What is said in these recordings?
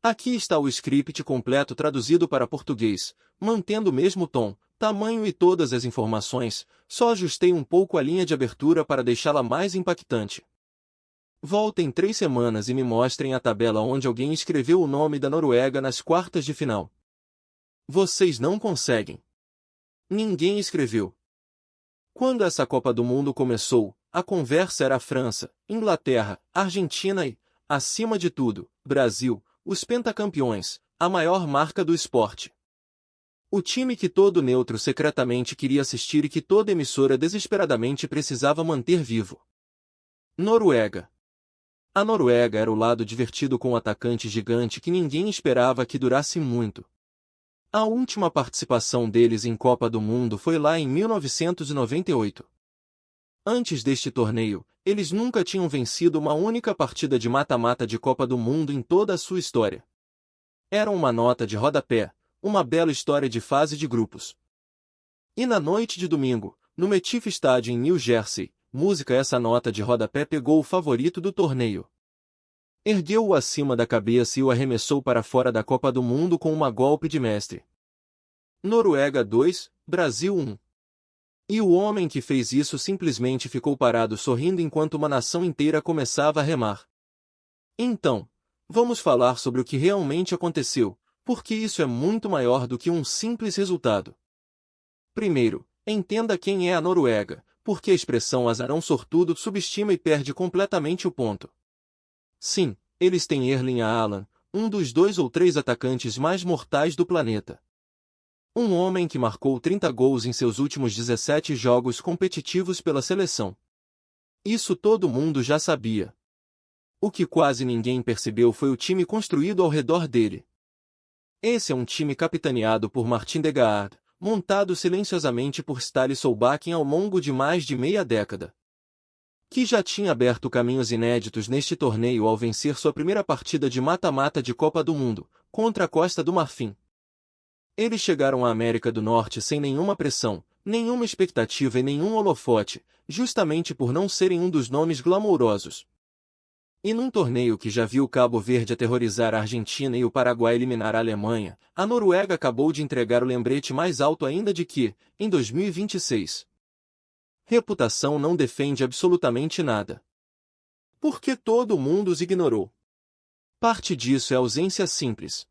Aqui está o script completo traduzido para português, mantendo o mesmo tom, tamanho e todas as informações, só ajustei um pouco a linha de abertura para deixá-la mais impactante. Voltem 3 semanas e me mostrem a tabela onde alguém escreveu o nome da Noruega nas quartas de final. Vocês não conseguem. Ninguém escreveu. Quando essa Copa do Mundo começou, a conversa era França, Inglaterra, Argentina e, acima de tudo, Brasil, os pentacampeões, a maior marca do esporte. O time que todo neutro secretamente queria assistir e que toda emissora desesperadamente precisava manter vivo. Noruega. A Noruega era o lado divertido com o atacante gigante que ninguém esperava que durasse muito. A última participação deles em Copa do Mundo foi lá em 1998. Antes deste torneio, eles nunca tinham vencido uma única partida de mata-mata de Copa do Mundo em toda a sua história. Era uma nota de rodapé, uma bela história de fase de grupos. E na noite de domingo, no Metif Stadium em New Jersey, essa nota de rodapé pegou o favorito do torneio. Ergueu-o acima da cabeça e o arremessou para fora da Copa do Mundo com uma golpe de mestre. Noruega 2, Brasil 1. E o homem que fez isso simplesmente ficou parado sorrindo enquanto uma nação inteira começava a remar. Então, vamos falar sobre o que realmente aconteceu, porque isso é muito maior do que um simples resultado. Primeiro, entenda quem é a Noruega, porque a expressão azarão sortudo subestima e perde completamente o ponto. Sim, eles têm Erling Haaland, um dos 2 ou 3 atacantes mais mortais do planeta. Um homem que marcou 30 gols em seus últimos 17 jogos competitivos pela seleção. Isso todo mundo já sabia. O que quase ninguém percebeu foi o time construído ao redor dele. Esse é um time capitaneado por Martin Degaard, montado silenciosamente por Ståle Solbakken ao longo de mais de meia década. Que já tinha aberto caminhos inéditos neste torneio ao vencer sua primeira partida de mata-mata de Copa do Mundo, contra a Costa do Marfim. Eles chegaram à América do Norte sem nenhuma pressão, nenhuma expectativa e nenhum holofote, justamente por não serem um dos nomes glamourosos. E num torneio que já viu Cabo Verde aterrorizar a Argentina e o Paraguai eliminar a Alemanha, a Noruega acabou de entregar o lembrete mais alto ainda de que, em 2026, reputação não defende absolutamente nada. Porque todo mundo os ignorou. Parte disso é ausência simples.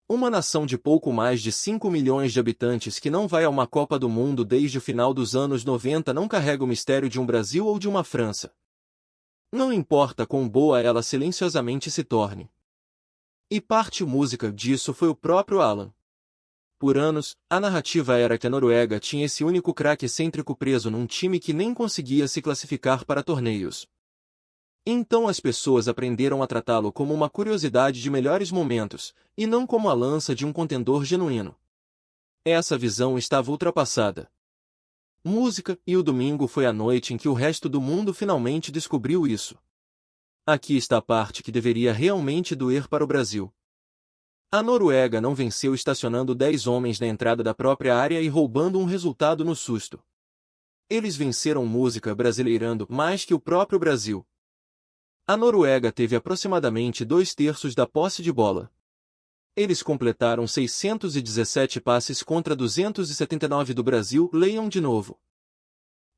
Uma nação de pouco mais de 5 milhões de habitantes que não vai a uma Copa do Mundo desde o final dos anos 90 não carrega o mistério de um Brasil ou de uma França. Não importa quão boa ela silenciosamente se torne. E parte música disso foi o próprio Alan. Por anos, a narrativa era que a Noruega tinha esse único craque excêntrico preso num time que nem conseguia se classificar para torneios. Então as pessoas aprenderam a tratá-lo como uma curiosidade de melhores momentos, e não como a lança de um contendor genuíno. Essa visão estava ultrapassada. Música, e o domingo foi a noite em que o resto do mundo finalmente descobriu isso. Aqui está a parte que deveria realmente doer para o Brasil. A Noruega não venceu estacionando 10 homens na entrada da própria área e roubando um resultado no susto. Eles venceram música brasileirando mais que o próprio Brasil. A Noruega teve aproximadamente 2/3 da posse de bola. Eles completaram 617 passes contra 279 do Brasil. Leiam de novo.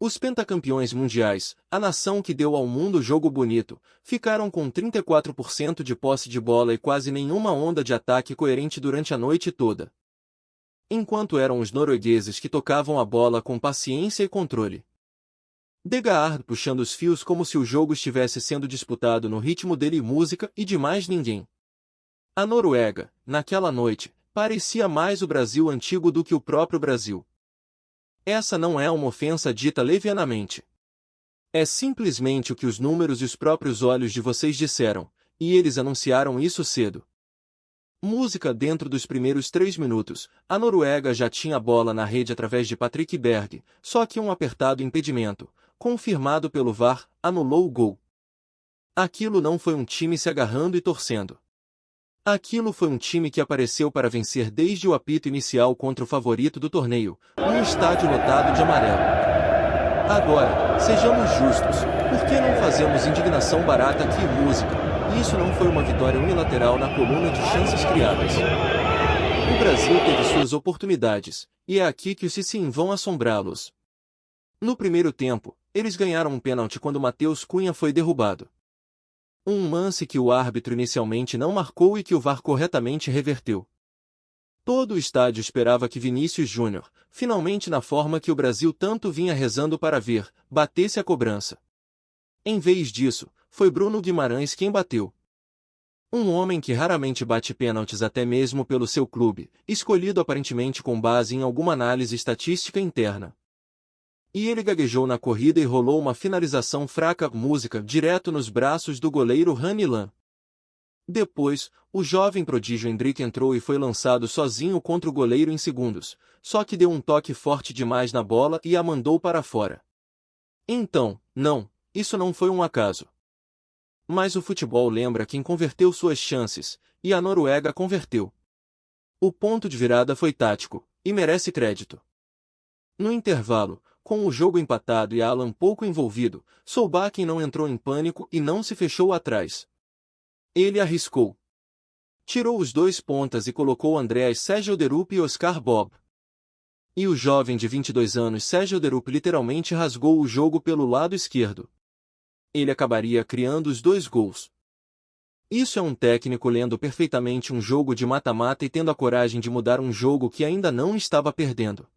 Os pentacampeões mundiais, a nação que deu ao mundo jogo bonito, ficaram com 34% de posse de bola e quase nenhuma onda de ataque coerente durante a noite toda. Enquanto eram os noruegueses que tocavam a bola com paciência e controle. Degaard puxando os fios como se o jogo estivesse sendo disputado no ritmo dele, música e de mais ninguém. A Noruega, naquela noite, parecia mais o Brasil antigo do que o próprio Brasil. Essa não é uma ofensa dita levianamente. É simplesmente o que os números e os próprios olhos de vocês disseram, e eles anunciaram isso cedo. Música dentro dos primeiros 3 minutos, a Noruega já tinha a bola na rede através de Patrick Berg, só que um apertado impedimento, confirmado pelo VAR, anulou o gol. Aquilo não foi um time se agarrando e torcendo. Aquilo foi um time que apareceu para vencer desde o apito inicial contra o favorito do torneio, um estádio lotado de amarelo. Agora, sejamos justos, por que não fazemos indignação barata aqui música, Isso não foi uma vitória unilateral na coluna de chances criadas. O Brasil teve suas oportunidades, e é aqui que os Sissim vão assombrá-los. No primeiro tempo, eles ganharam um pênalti quando Matheus Cunha foi derrubado. Um lance que o árbitro inicialmente não marcou e que o VAR corretamente reverteu. Todo o estádio esperava que Vinícius Júnior, finalmente na forma que o Brasil tanto vinha rezando para ver, batesse a cobrança. Em vez disso, foi Bruno Guimarães quem bateu. Um homem que raramente bate pênaltis até mesmo pelo seu clube, escolhido aparentemente com base em alguma análise estatística interna. E ele gaguejou na corrida e rolou uma finalização fraca, música, direto nos braços do goleiro Ranilan. Depois, o jovem prodígio Endrick entrou e foi lançado sozinho contra o goleiro em segundos, só que deu um toque forte demais na bola e a mandou para fora. Então, não, isso não foi um acaso. Mas o futebol lembra quem converteu suas chances, e a Noruega converteu. O ponto de virada foi tático, e merece crédito. No intervalo, com o jogo empatado e Alan pouco envolvido, Solbakken não entrou em pânico e não se fechou atrás. Ele arriscou. Tirou os dois pontas e colocou Andreas Segelderup e Oscar Bob. E o jovem de 22 anos Segelderup literalmente rasgou o jogo pelo lado esquerdo. Ele acabaria criando os 2 gols. Isso é um técnico lendo perfeitamente um jogo de mata-mata e tendo a coragem de mudar um jogo que ainda não estava perdendo.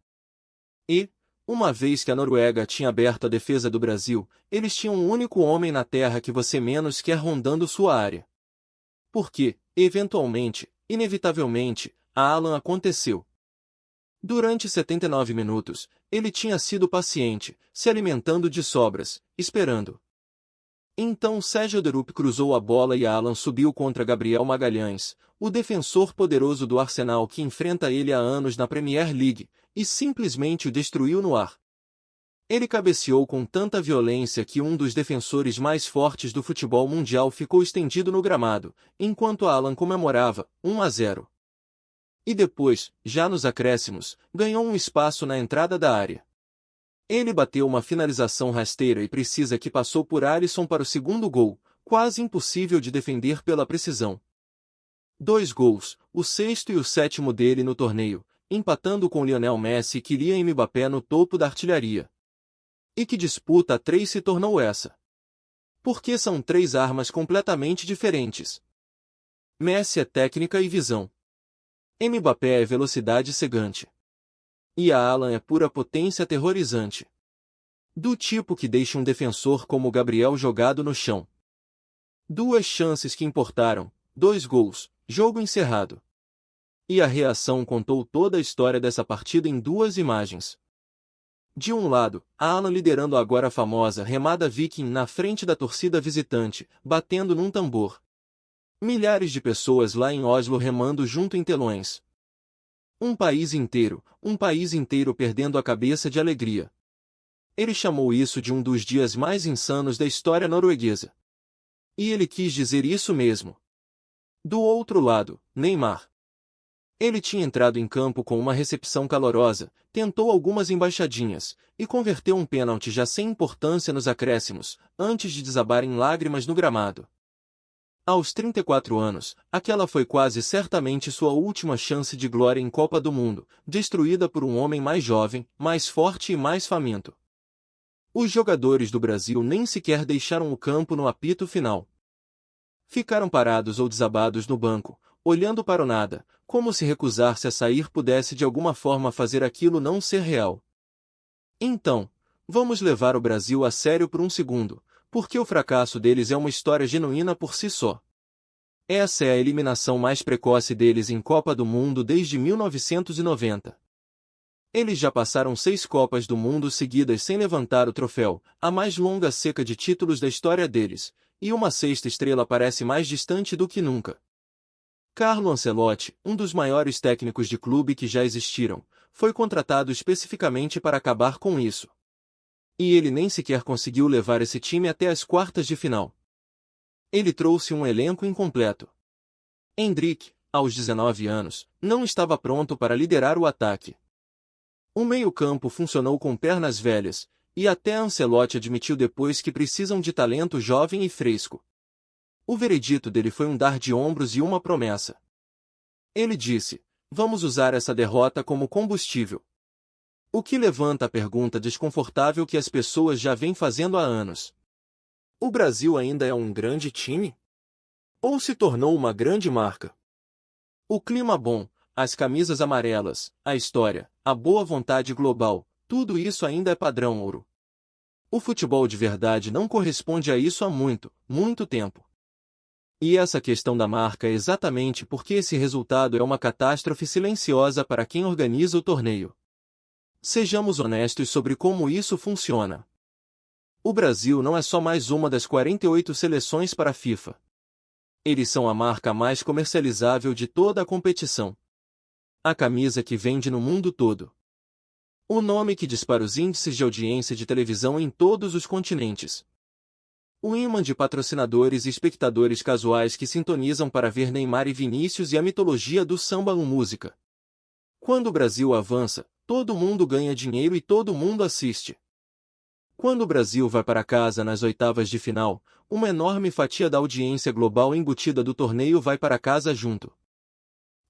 E, uma vez que a Noruega tinha aberto a defesa do Brasil, eles tinham um único homem na terra que você menos quer rondando sua área. Porque, eventualmente, inevitavelmente, a Alan aconteceu. Durante 79 minutos, ele tinha sido paciente, se alimentando de sobras, esperando. Então Segelderup cruzou a bola e Alan subiu contra Gabriel Magalhães, o defensor poderoso do Arsenal que enfrenta ele há anos na Premier League, e simplesmente o destruiu no ar. Ele cabeceou com tanta violência que um dos defensores mais fortes do futebol mundial ficou estendido no gramado, enquanto Alan comemorava, 1-0. E depois, já nos acréscimos, ganhou um espaço na entrada da área. Ele bateu uma finalização rasteira e precisa que passou por Alisson para o segundo gol, quase impossível de defender pela precisão. 2 gols, o 6º e o 7º dele no torneio, empatando com Lionel Messi e Kylian Mbappé no topo da artilharia. E que disputa a 3 se tornou essa? Porque são 3 armas completamente diferentes. Messi é técnica e visão. Mbappé é velocidade cegante. E a Alan é pura potência aterrorizante. Do tipo que deixa um defensor como Gabriel jogado no chão. 2 chances que importaram, 2 gols, jogo encerrado. E a reação contou toda a história dessa partida em 2 imagens. De um lado, a Alan liderando a agora famosa remada viking na frente da torcida visitante, batendo num tambor. Milhares de pessoas lá em Oslo remando junto em telões. Um país inteiro perdendo a cabeça de alegria. Ele chamou isso de um dos dias mais insanos da história norueguesa. E ele quis dizer isso mesmo. Do outro lado, Neymar. Ele tinha entrado em campo com uma recepção calorosa, tentou algumas embaixadinhas, e converteu um pênalti já sem importância nos acréscimos, antes de desabar em lágrimas no gramado. Aos 34 anos, aquela foi quase certamente sua última chance de glória em Copa do Mundo, destruída por um homem mais jovem, mais forte e mais faminto. Os jogadores do Brasil nem sequer deixaram o campo no apito final. Ficaram parados ou desabados no banco, olhando para o nada, como se recusar-se a sair pudesse de alguma forma fazer aquilo não ser real. Então, vamos levar o Brasil a sério por um segundo, porque o fracasso deles é uma história genuína por si só. Essa é a eliminação mais precoce deles em Copa do Mundo desde 1990. Eles já passaram 6 Copas do Mundo seguidas sem levantar o troféu, a mais longa seca de títulos da história deles, e uma 6ª estrela parece mais distante do que nunca. Carlo Ancelotti, um dos maiores técnicos de clube que já existiram, foi contratado especificamente para acabar com isso. E ele nem sequer conseguiu levar esse time até as quartas de final. Ele trouxe um elenco incompleto. Endrick, aos 19 anos, não estava pronto para liderar o ataque. O meio-campo funcionou com pernas velhas, e até Ancelotti admitiu depois que precisam de talento jovem e fresco. O veredito dele foi um dar de ombros e uma promessa. Ele disse: vamos usar essa derrota como combustível. O que levanta a pergunta desconfortável que as pessoas já vêm fazendo há anos. O Brasil ainda é um grande time? Ou se tornou uma grande marca? O clima bom, as camisas amarelas, a história, a boa vontade global, tudo isso ainda é padrão ouro. O futebol de verdade não corresponde a isso há muito, muito tempo. E essa questão da marca é exatamente porque esse resultado é uma catástrofe silenciosa para quem organiza o torneio. Sejamos honestos sobre como isso funciona. O Brasil não é só mais uma das 48 seleções para a FIFA. Eles são a marca mais comercializável de toda a competição. A camisa que vende no mundo todo. O nome que dispara os índices de audiência de televisão em todos os continentes. O imã de patrocinadores e espectadores casuais que sintonizam para ver Neymar e Vinícius e a mitologia do samba ou música. Quando o Brasil avança, todo mundo ganha dinheiro e todo mundo assiste. Quando o Brasil vai para casa nas oitavas de final, uma enorme fatia da audiência global embutida do torneio vai para casa junto.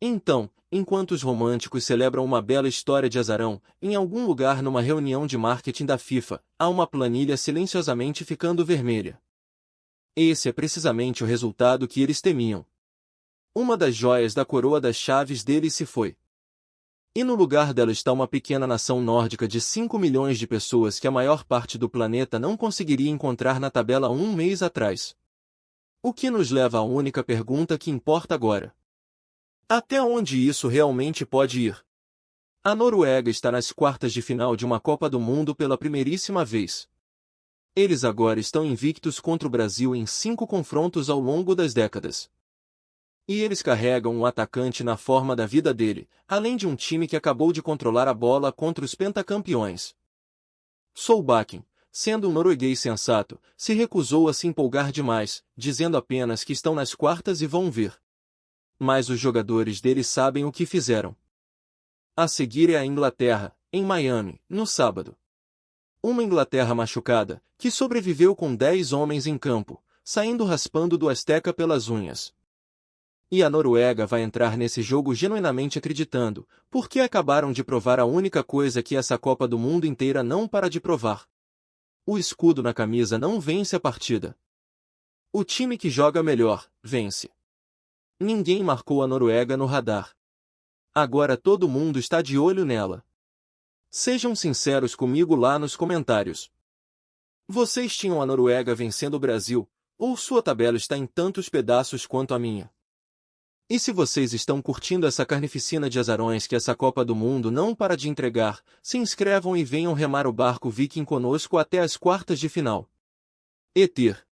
Então, enquanto os românticos celebram uma bela história de azarão, em algum lugar numa reunião de marketing da FIFA, há uma planilha silenciosamente ficando vermelha. Esse é precisamente o resultado que eles temiam. Uma das joias da coroa das chaves deles se foi. E no lugar dela está uma pequena nação nórdica de 5 milhões de pessoas que a maior parte do planeta não conseguiria encontrar na tabela um mês atrás. O que nos leva à única pergunta que importa agora. Até onde isso realmente pode ir? A Noruega está nas quartas de final de uma Copa do Mundo pela primeiríssima vez. Eles agora estão invictos contra o Brasil em 5 confrontos ao longo das décadas. E eles carregam um atacante na forma da vida dele, além de um time que acabou de controlar a bola contra os pentacampeões. Solbakken, sendo um norueguês sensato, se recusou a se empolgar demais, dizendo apenas que estão nas quartas e vão ver. Mas os jogadores dele sabem o que fizeram. A seguir é a Inglaterra, em Miami, no sábado. Uma Inglaterra machucada, que sobreviveu com 10 homens em campo, saindo raspando do Azteca pelas unhas. E a Noruega vai entrar nesse jogo genuinamente acreditando, porque acabaram de provar a única coisa que essa Copa do Mundo inteira não para de provar. O escudo na camisa não vence a partida. O time que joga melhor, vence. Ninguém marcou a Noruega no radar. Agora todo mundo está de olho nela. Sejam sinceros comigo lá nos comentários. Vocês tinham a Noruega vencendo o Brasil, ou sua tabela está em tantos pedaços quanto a minha? E se vocês estão curtindo essa carnificina de azarões que essa Copa do Mundo não para de entregar, se inscrevam e venham remar o barco Viking conosco até as quartas de final. Etir.